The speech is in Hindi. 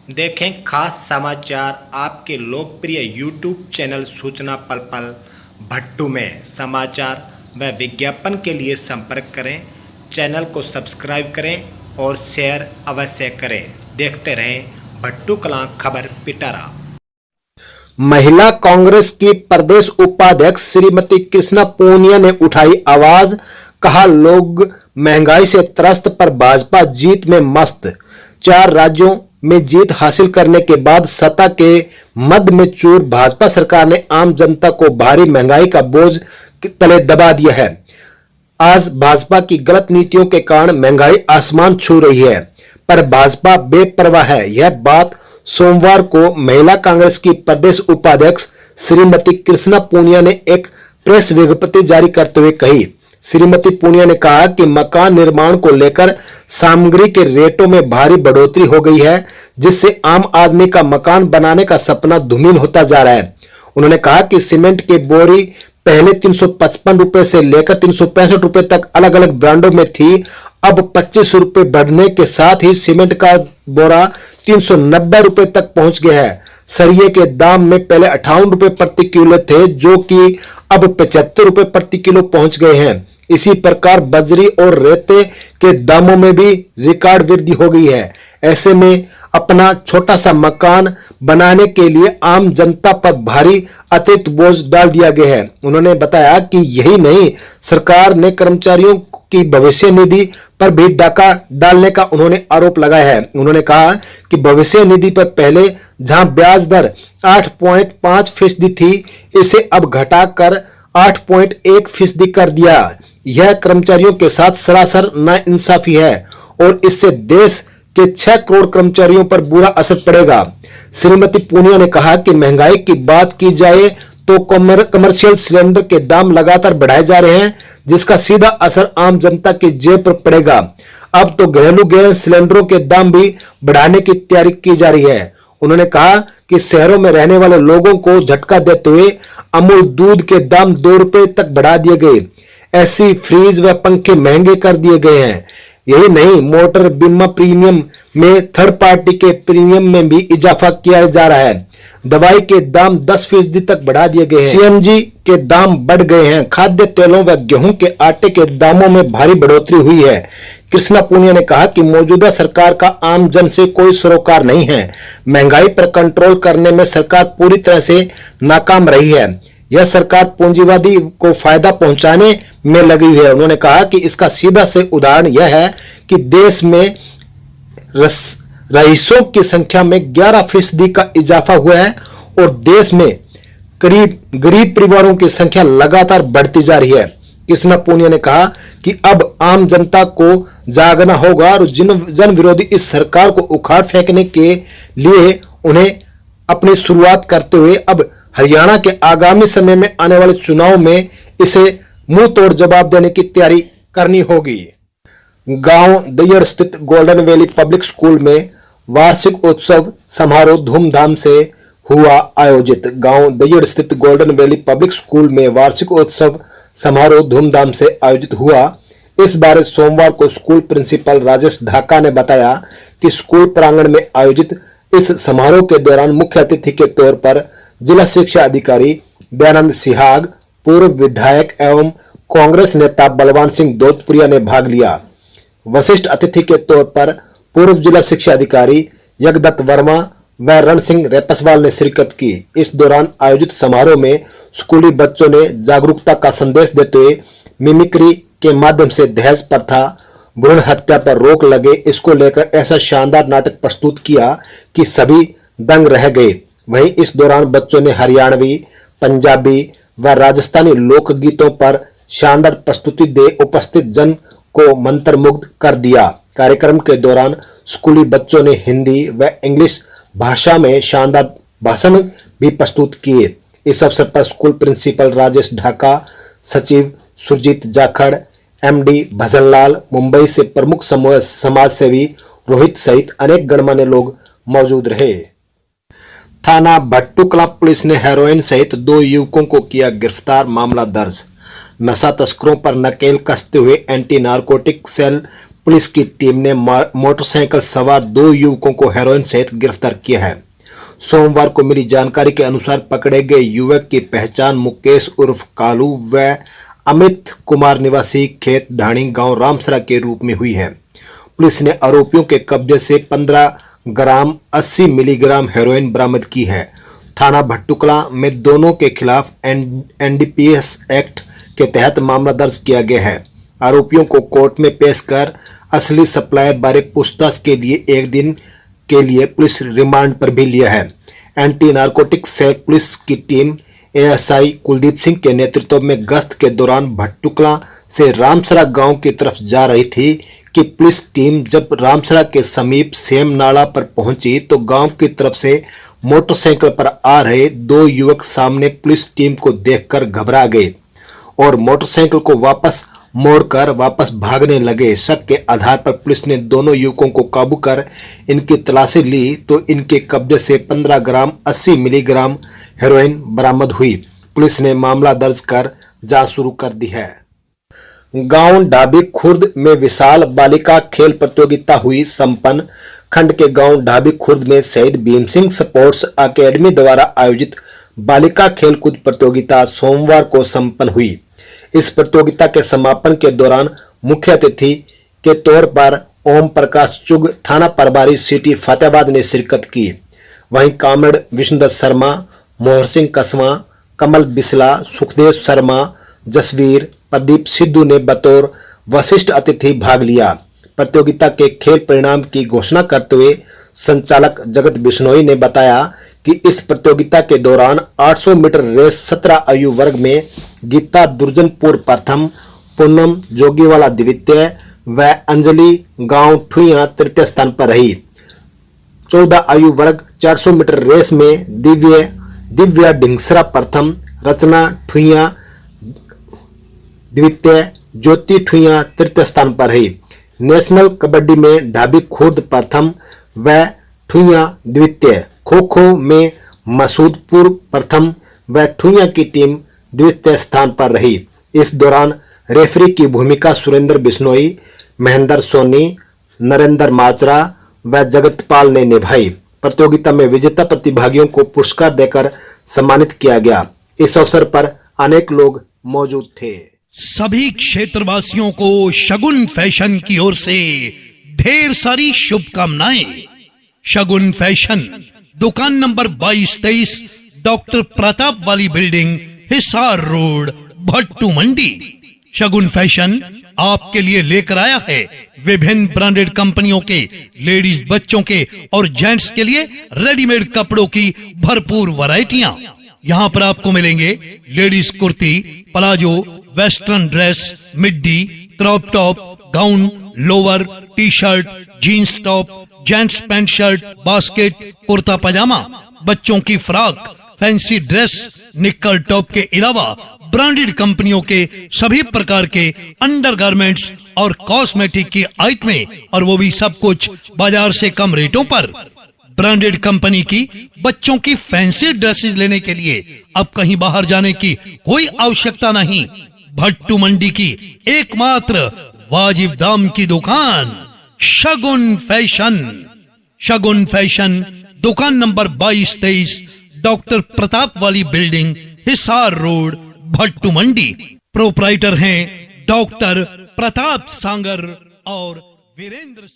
देखें खास समाचार आपके लोकप्रिय यूट्यूब चैनल सूचना पल पल भट्टू में। समाचार व विज्ञापन के लिए संपर्क करें। चैनल को सब्सक्राइब करें और शेयर अवश्य करें। देखते रहें भट्टू कलां खबर पिटारा। महिला कांग्रेस की प्रदेश उपाध्यक्ष श्रीमती कृष्णा पूनिया ने उठाई आवाज, कहा लोग महंगाई से त्रस्त पर भाजपा जीत में मस्त। 4 राज्यों में जीत हासिल करने के बाद सत्ता के मद में चूर भाजपा सरकार ने आम जनता को भारी महंगाई का बोझ तले दबा दिया है। आज भाजपा की गलत नीतियों के कारण महंगाई आसमान छू रही है, पर भाजपा बेपरवाह है। यह बात सोमवार को महिला कांग्रेस की प्रदेश उपाध्यक्ष श्रीमती कृष्णा पूनिया ने एक प्रेस विज्ञप्ति जारी करते हुए कही। श्रीमती पूनिया ने कहा कि मकान निर्माण को लेकर सामग्री के रेटों में भारी बढ़ोतरी हो गई है, जिससे आम आदमी का मकान बनाने का सपना धूमिल होता जा रहा है। उन्होंने कहा कि सीमेंट की बोरी पहले 355 रुपए से लेकर 365 रुपए तक अलग अलग ब्रांडों में थी। अब 25 रुपए बढ़ने के साथ ही सीमेंट का बोरा 390 रुपए तक पहुंच गया है। सरिये के दाम में पहले 58 रुपए प्रति किलो थे, जो कि अब 75 रुपए प्रति किलो पहुंच गए हैं। इसी प्रकार बजरी और रेते के दामों में भी रिकॉर्ड वृद्धि हो गई है। ऐसे में अपना छोटा सा मकान बनाने के लिए आम जनता पर भारी अतिरिक्त बोझ डाल दिया गया है। उन्होंने बताया कि यही नहीं, सरकार ने कर्मचारियों की भविष्य निधि पर भी डाका डालने का उन्होंने आरोप लगाया है। उन्होंने कहा कि भविष्य निधि पर पहले जहां ब्याज दर 8.5% थी, इसे अब घटाकर 8.1% कर दिया। यह कर्मचारियों के साथ सरासर नाइंसाफी है और इससे देश के 6 करोड़ कर्मचारियों पर बुरा असर पड़ेगा। श्रीमती पूनिया ने कहा कि महंगाई की बात की जाए तो कमर्शियल सिलेंडर के दाम लगातार बढ़ाए जा रहे हैं, जिसका सीधा असर आम जनता की जेब पर पड़ेगा। अब तो घरेलू गैस सिलेंडरों के दाम भी बढ़ाने की तैयारी की जा रही है। उन्होंने कहा कि शहरों में रहने वाले लोगों को झटका देते हुए अमूल दूध के दाम 2 रुपए तक बढ़ा दिए गए। एसी, फ्रिज व पंखे महंगे कर दिए गए हैं। यही नहीं, मोटर बीमा प्रीमियम में थर्ड पार्टी के प्रीमियम में भी इजाफा किया जा रहा है। दवाई के दाम 10% तक बढ़ा दिए गए हैं। सीएनजी के दाम बढ़ गए हैं। खाद्य तेलों व गेहूं के आटे के दामों में भारी बढ़ोतरी हुई है। कृष्णा पूनिया ने कहा कि मौजूदा सरकार का आम जन से कोई सरोकार नहीं है। महंगाई पर कंट्रोल करने में सरकार पूरी तरह से नाकाम रही है। यह सरकार पूंजीवादी को फायदा पहुंचाने में लगी हुई है। उन्होंने कहा कि इसका सीधा से उदाहरण यह है कि देश में रईसों की संख्या में 11% का इजाफा हुआ है और देश में गरीब परिवारों की संख्या लगातार बढ़ती जा रही है। कृष्णा पूनिया ने कहा कि अब आम जनता को जागना होगा और जन विरोधी इस सरकार को उखाड़ फेंकने के लिए उन्हें अपनी शुरुआत करते हुए अब हरियाणा के आगामी समय में आने वाले चुनाव में इसे मुंह तोड़ जवाब देने की तैयारी करनी होगी। गांव दैयड़ स्थित गोल्डन वैली पब्लिक स्कूल में वार्षिक उत्सव समारोह धूमधाम से हुआ आयोजित। गांव दैयड़ स्थित गोल्डन वैली पब्लिक स्कूल में वार्षिक उत्सव समारोह धूमधाम से आयोजित हुआ। इस बार सोमवार को स्कूल प्रिंसिपल राजेश ढाका ने बताया कि स्कूल प्रांगण में आयोजित इस समारोह के दौरान मुख्य अतिथि के तौर पर जिला शिक्षा अधिकारी दयानंद सिहाग, पूर्व विधायक एवं कांग्रेस नेता बलवान सिंह दोतपुरिया ने भाग लिया। वरिष्ठ अतिथि के तौर पर पूर्व जिला शिक्षा अधिकारी यज्ञदत्त वर्मा व रण सिंह रेपसवाल ने शिरकत की। इस दौरान आयोजित समारोह में स्कूली बच्चों ने जागरूकता का संदेश देते हुए मिमिक्री के माध्यम से दहेज प्रथा, भ्रूण हत्या पर रोक लगे, इसको लेकर ऐसा शानदार नाटक प्रस्तुत किया कि सभी दंग रह गए। वहीं इस दौरान बच्चों ने हरियाणवी, पंजाबी व राजस्थानी लोकगीतों पर शानदार प्रस्तुति दे उपस्थित जन को मंत्रमुग्ध कर दिया। कार्यक्रम के दौरान स्कूली बच्चों ने हिंदी व इंग्लिश भाषा में शानदार भाषण भी प्रस्तुत किए। इस अवसर पर स्कूल प्रिंसिपल राजेश ढाका, सचिव सुरजीत जाखड़, एमडी भजनलाल, मुंबई से प्रमुख समाज सेवी रोहित सहित अनेक गणमान्य लोग मौजूद रहे। थाना भट्टू कलां पुलिस ने हेरोइन सहित 2 युवकों को किया गिरफ्तार, मामला दर्ज। नशा तस्करों पर नकेल कसते हुए एंटी नारकोटिक सेल पुलिस की टीम ने मोटरसाइकिल सवार 2 युवकों को हेरोइन सहित गिरफ्तार किया है। सोमवार को मिली जानकारी के अनुसार पकड़े गए युवक की पहचान मुकेश उर्फ कालू व अमित कुमार निवासी खेत ढाणी गांव रामसरा के रूप में हुई है। पुलिस ने आरोपियों के कब्जे से 15 ग्राम 80 मिलीग्राम हेरोइन बरामद की है। थाना भट्टुकला में दोनों के खिलाफ एनडीपीएस एक्ट के तहत मामला दर्ज किया गया है। आरोपियों को कोर्ट में पेश कर असली सप्लायर बारे पूछताछ के लिए 1 दिन के लिए पुलिस रिमांड पर भी लिया है। एंटी नारकोटिक्स सेल पुलिस की टीम एएसआई कुलदीप सिंह के नेतृत्व में गश्त के दौरान भट्टुकला से रामसरा गांव की तरफ जा रही थी कि पुलिस टीम जब रामसरा के समीप सेम नाला पर पहुंची तो गांव की तरफ से मोटरसाइकिल पर आ रहे 2 युवक सामने पुलिस टीम को देखकर घबरा गए और मोटरसाइकिल को मोड़कर वापस भागने लगे। शक के आधार पर पुलिस ने दोनों युवकों को काबू कर इनकी तलाशी ली तो इनके कब्जे से 15 ग्राम 80 मिलीग्राम हेरोइन बरामद हुई। पुलिस ने मामला दर्ज कर जांच शुरू कर दी है। गांव ढाबी खुर्द में विशाल बालिका खेल प्रतियोगिता हुई संपन्न। खंड के गांव ढाबी खुर्द में शहीद भीम सिंह स्पोर्ट्स अकेडमी द्वारा आयोजित बालिका खेलकूद प्रतियोगिता सोमवार को संपन्न हुई। इस प्रतियोगिता के समापन के दौरान मुख्य अतिथि के तौर पर ओम प्रकाश चुग थाना प्रभारी सिटी फतेहाबाद ने शिरकत की। वहीं कामरेड विष्णुदत्त शर्मा, मोहर सिंह कसवा, कमल बिस्ला, सुखदेव शर्मा, जसवीर, प्रदीप सिद्धू ने बतौर वशिष्ठ अतिथि भाग लिया। प्रतियोगिता के खेल परिणाम की घोषणा करते हुए संचालक जगत बिश्नोई ने बताया कि इस प्रतियोगिता के दौरान 800 मीटर रेस 17 आयु वर्ग में गीता दुर्जनपुर प्रथम, पूनम जोगीवाला द्वितीय व अंजलि गांव ठुइया तृतीय स्थान पर रही। 14 आयु वर्ग 400 मीटर रेस में दिव्या ढिंगसरा प्रथम, रचना ठुइया द्वितीय, ज्योति ठुइया तृतीय स्थान पर रही। नेशनल कबड्डी में ढाबी खुर्द प्रथम व ठुइया द्वितीय, खो खो में मसूदपुर प्रथम व ठुइया की टीम द्वितीय स्थान पर रही। इस दौरान रेफरी की भूमिका सुरेंद्र बिश्नोई, महेंद्र सोनी, नरेंद्र माचरा व जगतपाल ने निभाई। प्रतियोगिता में विजेता प्रतिभागियों को पुरस्कार देकर सम्मानित किया गया। इस अवसर पर अनेक लोग मौजूद थे। सभी क्षेत्रवासियों को शगुन फैशन की ओर से ढेर सारी शुभकामनाएं। शगुन फैशन, दुकान नंबर 22-23, डॉक्टर प्रताप वाली बिल्डिंग, हिसार रोड, भट्टू मंडी। शगुन फैशन आपके लिए लेकर आया है विभिन्न ब्रांडेड कंपनियों के लेडीज, बच्चों के और जेंट्स के लिए रेडीमेड कपड़ों की भरपूर वैरायटियां। यहाँ पर आपको मिलेंगे ladies kurti, palazzo, western dress, middy, crop top, gown, lower, T shirt, jeans top, gents pant shirt, basket, kurta pajama, बच्चों की फ्रॉक, फैंसी ड्रेस, निक्कर टॉप के अलावा ब्रांडेड कंपनियों के सभी प्रकार के अंडरगारमेंट्स और कॉस्मेटिक की आइटमें, और वो भी सब कुछ बाजार से कम रेटों पर। ब्रांडेड कंपनी की बच्चों की फैंसी ड्रेसेस लेने के लिए अब कहीं बाहर जाने की कोई आवश्यकता नहीं। भट्टू मंडी की एकमात्र वाजिब दाम की दुकान शगुन फैशन। शगुन फैशन, दुकान नंबर 22-23, डॉक्टर प्रताप वाली बिल्डिंग, हिसार रोड, भट्टू मंडी। प्रोपराइटर हैं डॉक्टर प्रताप सांगर और वीरेंद्र